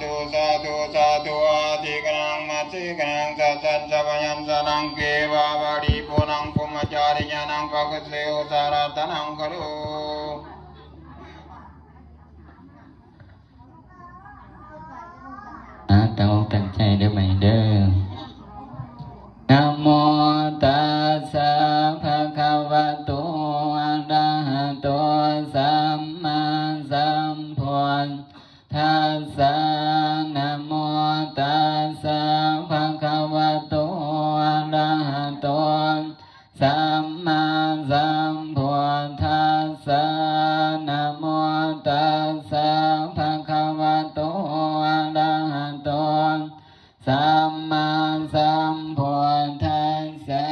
ธุสาธุสาธุอาทิกนังมัสสิกนังสัจจะพยัญชนะเกวะบาลีปุนังปุมจาริยานังภคเสวสารตนังคโลตั้งใจเด้อไหมเด้อนะโมตัสสะภะคะวะโตอะระหะโตสัมมาสัมพุทธัสสะนะโมตัสสะภะคะวะโตอะระหะโตสัมมาสัมพุทธัสสะนะโมตัสสะภะคะวะโตอะระหะโตสัมมาสัมพุทธัสสะ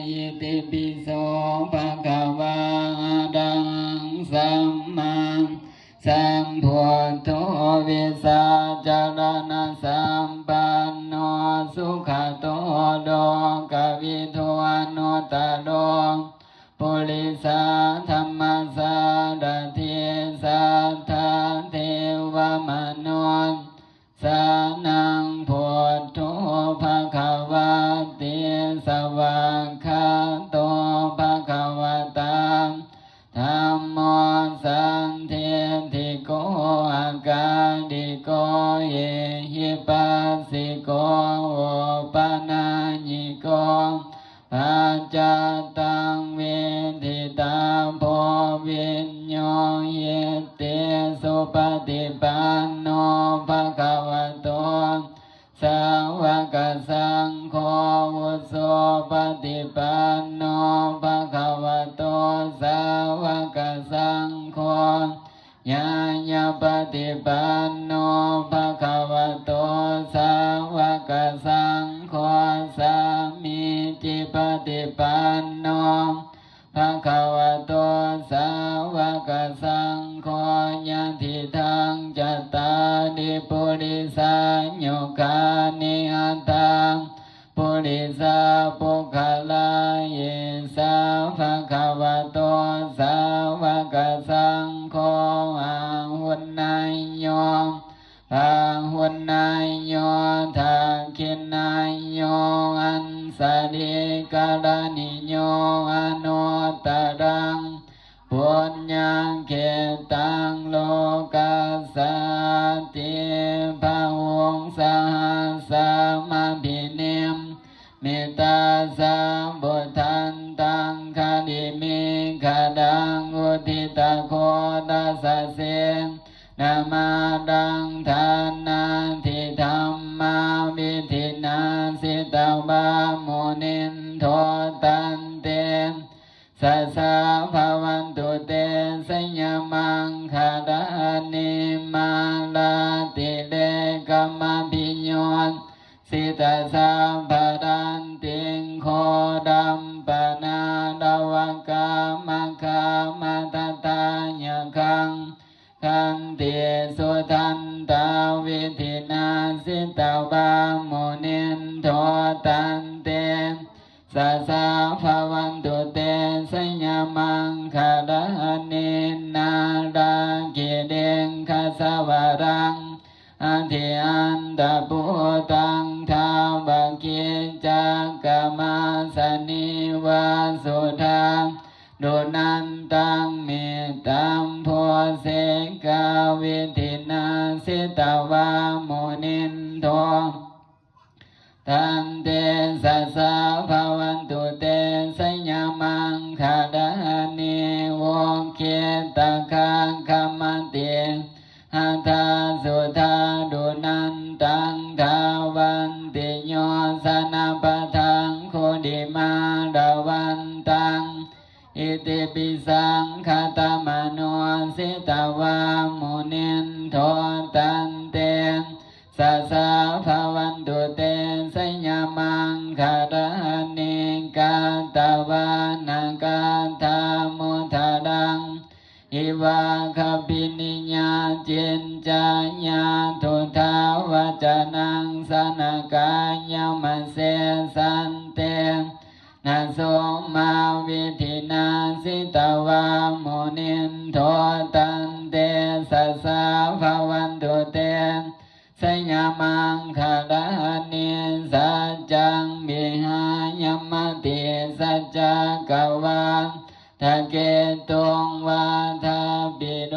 อิติปิโสภะคะวะอะระหังสัมมาสัมพุทโธวิสาจารณสัมปันโนสุขโตโลกวิทูอนุตตโรปุริสาธัมมัสสารถิสัทธาเทวมนุษย์สานังพุทโธภคะวะติสวากขาโตภคะวะตาธัมโมสันทิฏฐิโกอาการิโกเยหิปัสสิโกโอปะนาญิโกปัจจตังเวทิตาโพวิญโยเยเตสุปฏิปันโนภะคะวะโตสาวกสังโฆวุโสปฏิปันโนภะคะวะโตสาวกสังโฆญาญาปฏิปันโนภะคะวะโตสาวกสังโฆสามีจิปฏิปันโนภะคะวะโตสาวกสังโฆญาทิทังจัตตาริปุริสัญญุกานิอัตตังปุริสาปุคลาเยสาภะคะวะโตสาวกสังโฆอาหุนนายโยอาหุนนายโยทักขินายโยอันสาริกาลนิโยอนุตตรังปุญญังเขตังโลกัสสติภะหุงสหัสสะมาภิเนมเมตตาสัมพุทธันตังคาลิมิขดังอุทิตาโคตัสสะเสนามาดังทานาทิธรรมาวิธินาสิตาบาโมนินโทตันเตสัสสะภาวันตุเตสัญญมังคาดานิมาลาติเลกามาพิญโยสิตาสัมภารันติงโคดัมปนาดาวังกามคามาตตาญคังขันติสุทันตาวิธินาสิตาบาโมนินโทตันเตสัสสะภาวันตุเตสัญญมังคาดานินาดากิเดงคาสวารังอันทิอันตะปุตังทาบังกิจักกามาสนิวาสุทังดุนันตังเมตตัมโพเสกาวิธินาสิตาวาโมนินโทตันเตสัสสะภาวันตุเตสัญญมังคาดานิโวเกตคังคัมมันติหัตถาสุธาดุนันตังทาวันติโยสนาปะทังโคดิมาดาวันตังอิติปิสังคตมโนสิตาวาโมนินโทตันเตสัสสะภาวันตุเตสัญญมังคาดานิกาตวานังกาธามุทาดังอิวาคปินิญาจินจาญาทุทาวจนังสนกายมัสเสสันเตนะโสมาวิธินาสิตาวาโมนินโทตันเตสัสสะภาวันตุเต สยามังคาลานิสัจจังมิหายมติสัจจกวังทะเกตุงวาทาปิโน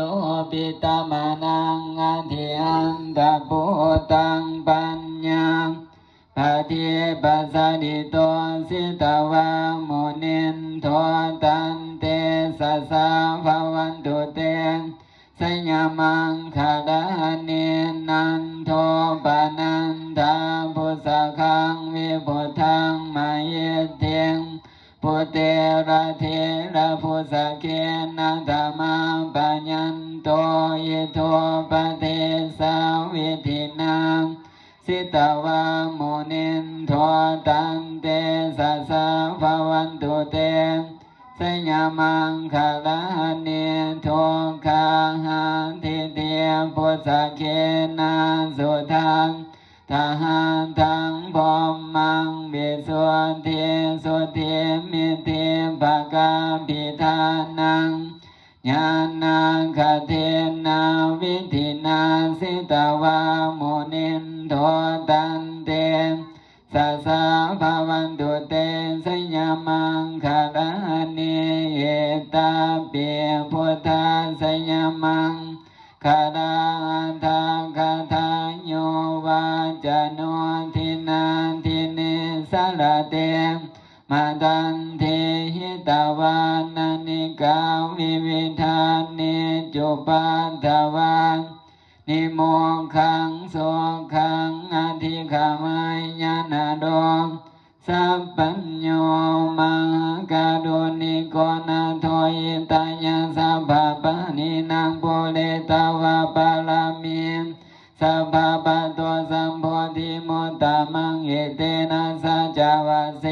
ปิตามานังอาทิอันตะปุตังปัญญาปฏิปัสสะดิโตสิตาวามุนินโทตันเตสัสสะภวันตุเตสยามังคาลานินันโทปานันทาพุสะคังวิพุทังมาเยเทงพุเตระเทระพุสะเกนะธรรมะปัญญันโตยิโทปเทสาวิธินังสิตาวามุนินโทตันเตสัสสะภวันตุเตสยามังคาลานิโทคาหันทิเตียพุสะเกนะสุทังทหันทังพรหมังวิสุทธิสุทธิมิติภกาภิธานังญาณังคเทนาวิธินาสิตาวามุนินโทตันเตสัสสะภวันตุเตสยามังคาลานิเอตาปิพุทธาสยามังคาลาทาคาทาโยวาจโนทินาทินิสารเตมาตันเทหิตาวานานิกาวิวิธานิจุปัฏฐวานิโมขังโสขังอธิขามายญาณโดสัพพัญโยมหากาโดนิโกนาโทยิตายาสัพพะปะนินางโพเลตาวะปาลามิสัพพะปะโตสัมโพธิมุตตะมังเอเตนะสัจจวะเส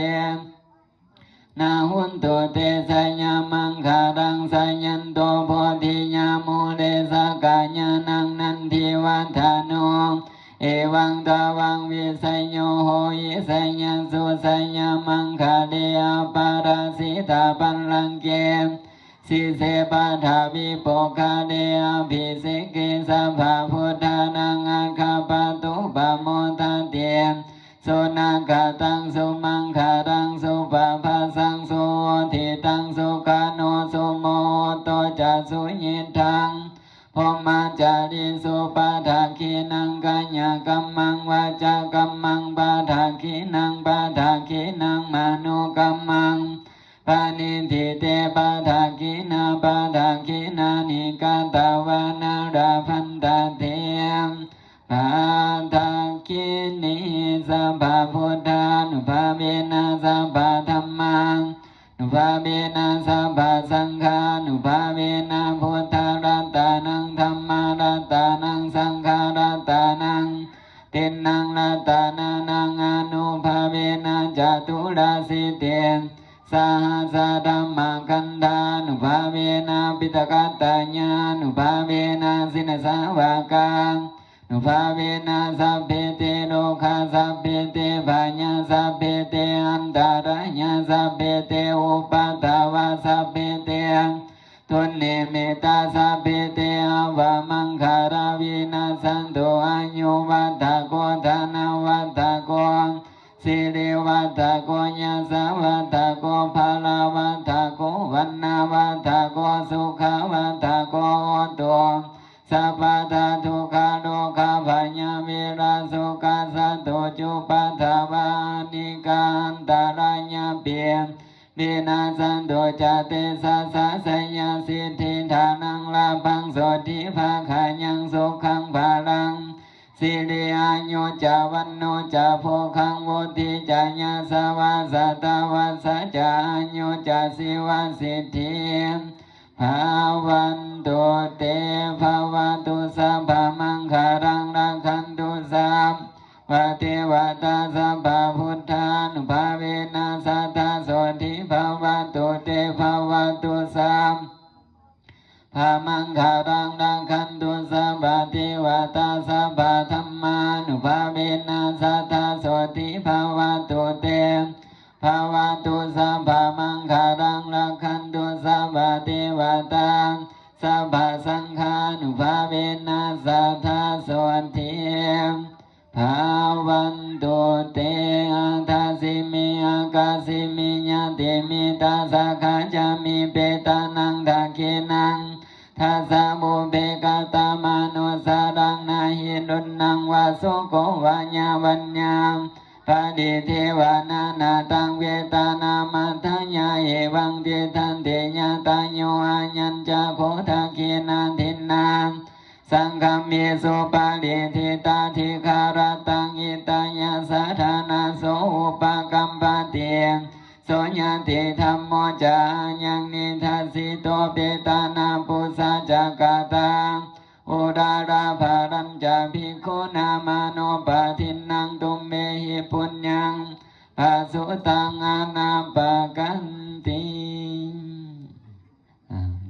นาหุนตุเตสัญญมังคารังสัญญันโตโพธิญาโมเลสกาญานังนันทิวัฏานุเอวังตาวังวิสัยโยโหยิสัญญสุสัญญมังคาเลียปาราสิตาปันลังเกสิเสปะทาวิโปคาเลียภิเสกิสัพพะพุทธานังอาคาปตุปะโมทัเตสุนักตังสุมังคารังสุปะภาสังสุทิตังสุขาโนสุโมโตจัสุยิทังพมาจาริสุปะทาคีนังกัญญกัมมังวาจากัมมังปะทาคีนังปะทาคีนังมโนกัมมังปานิทิเตปะทาคีนาปะทาคีนานิกาตาวานาราพันตเทมปาทาคินิสัพพะพุทธานุภาเวนะสัพพะธัมมังนุภาเวนะสัพพะสังฆานุภาเวนะพุทธารัตตานังธัมมารัตตานังสังฆารัตตานังตินนังรัตตานังอนุภาเวนะจตุราสิเตสหัสธัมมังกันธานุภาเวนะปิตกัตตาญานุภาเวนะสินสาวากังนุภาเวนะสัพเพเตโลกาสัพเพเตภาญาสัพเพเตอันตารายาสัพเพเตอุปัฏฐาวาสัพเพเตตุนเนเมตาสัพเพเตอวามังคาราวินาสันโตอายุวัฏโกธนาวัฏโกสิริวัฏโกญาสวัฏโกภาลาวัฏโกวันนาวัฏโกสุขวัฏโกโตสัพพะทาทุกขาโลกาภัยเวราสุขัสสะโตจุปัฏฐาวานิกันตารายะเปียวินาสันโตจเตสัสสะสัญญาสิทธิฐานังลาภังโสติภาคายังสุขังภาลังสิริอายุจาวันโนจาโภคังวุติจาญาสวาสตาวาสจายุจาสิวาสิทธิภาวันตุเตภาวตุสัพพมังคารังรักขันตุสัพพเทวตาสัพพพุทธานุภาเวนะสัทธาโสติภาวตุเตภาวตุสัพพมังคารังรักขันตุสัพพเทวตาสัพพธัมมานุภาเวนะสัทธาโสติภาวตุเตภาวตุสัพพมังคารังรักขันตุสัพพเทวตาสัพพสังฆานุภาเวนะสัทธาโสติ ตุเตอาทาสิมิอากาสิมิญาติมิตาสาขาจามิเปตานังทาเกนังทัสสะบุเบกตามโนสารังนาหิรุนนังวาสุโกวาญาวัญญามปะดิเทวานานาตังเวตานามัทญาเอวังเททันเทญาตาโยอาญัญจาโคทาเกนันทินนาสังฆเมสุปาลิทิตาธิคารตังอิตายาสาธานาโสอุปกัมปะเตโสญาติธรรมโมจายังนิทัสสิโตเปตานาปุสาจักตาอุดาราภารัญจาภิกขุนามาโนปะทินนังตุมเมหิปุญญังภาสุตังอานาปะกันติ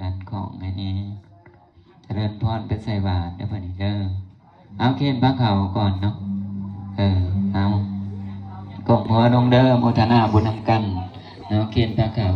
ดันของอันนี้เจริญพรไปใส่บาตรเด้อพ่อนี่เด้อเอาเขียนพระเขาก่อนเนาะเอากบหัวลงเด้อโมทนาบุญนำกันเนาะเขียนพระเขา